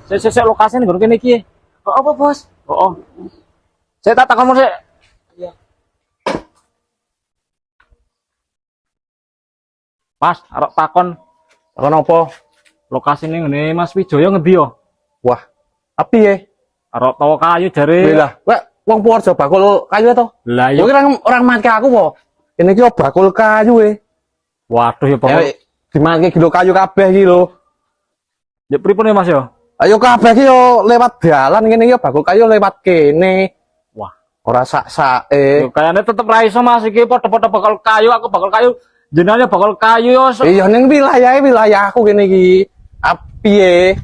Saya lokasi nih kene iki. Oh, apa, Bos? Oh. Saya tak takon sik. Iya. Mas, arep takon Apa? lokasi ning ngene Mas Wijaya ngendi yo? Wah, api ya? Arep tawa kayu jare. Lah, wek wong Purworejo bakul kayu to. Lah Kowe yo. orang mati aku po. Ini ki bakul kayu Waduh ya Ya, pokok. dimake kilo kayu kabeh iki lho. Ya pripun ya Mas yo? Ayo kabeh ki yo lewat dalan ngene iki bakul kayu lewat kene. Wah, Ora sak-sake. yo kayane tetep ra iso Mas iki padha-padha bakal kayu, aku bakal kayu. Jenenge bakal kayu yo. Iya ning wilayahku kene iki. Apiye?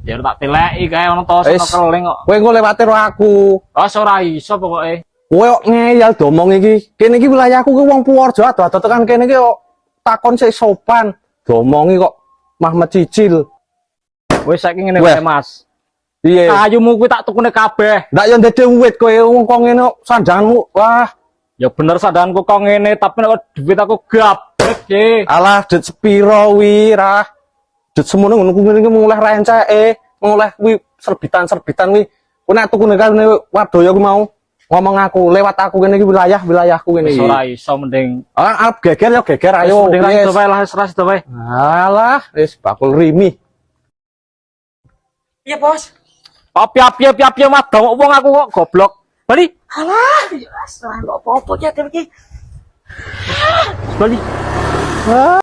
Ya tak tileki kae ono to sono Wis. keling kok. Kowe engko lewate karo aku. Oh, ora iso pokoke. Kowe kok ngeyel domong iki. Kene iki wilayahku ki wong Purworejo ado tekan kene ki kok takon sik sopan. Domongi kok mah mecicil. Wis saiki ngene Weh. wae Mas. Piye? Kayumu kuwi tak tukune kabeh. Ndak yo ndede wit kowe wong kok ngene kok sandanganmu. Wah, Ya bener sadanganku kok ngene, tapi nek duit aku gabrek ye. alah det sepiro wi rah. Det semono ngono kuwi iki mulai ra enceke, mulai kuwi serbitan-serbitan kuwi. Kowe nek tuku nekane Wadaya ku mau ngomong aku lewat aku kene iki wilayahku kene Wis iki. ora iso mending. Arep geger yo geger ayo. Mending ra Yes. itu wae lah, ras itu wae. Alah, wis bakul rimi. Iya, Bos. Piye madong wong aku kok goblok. Bali, Alah, jelas lah, nggak apa-apa ya, tapi bali.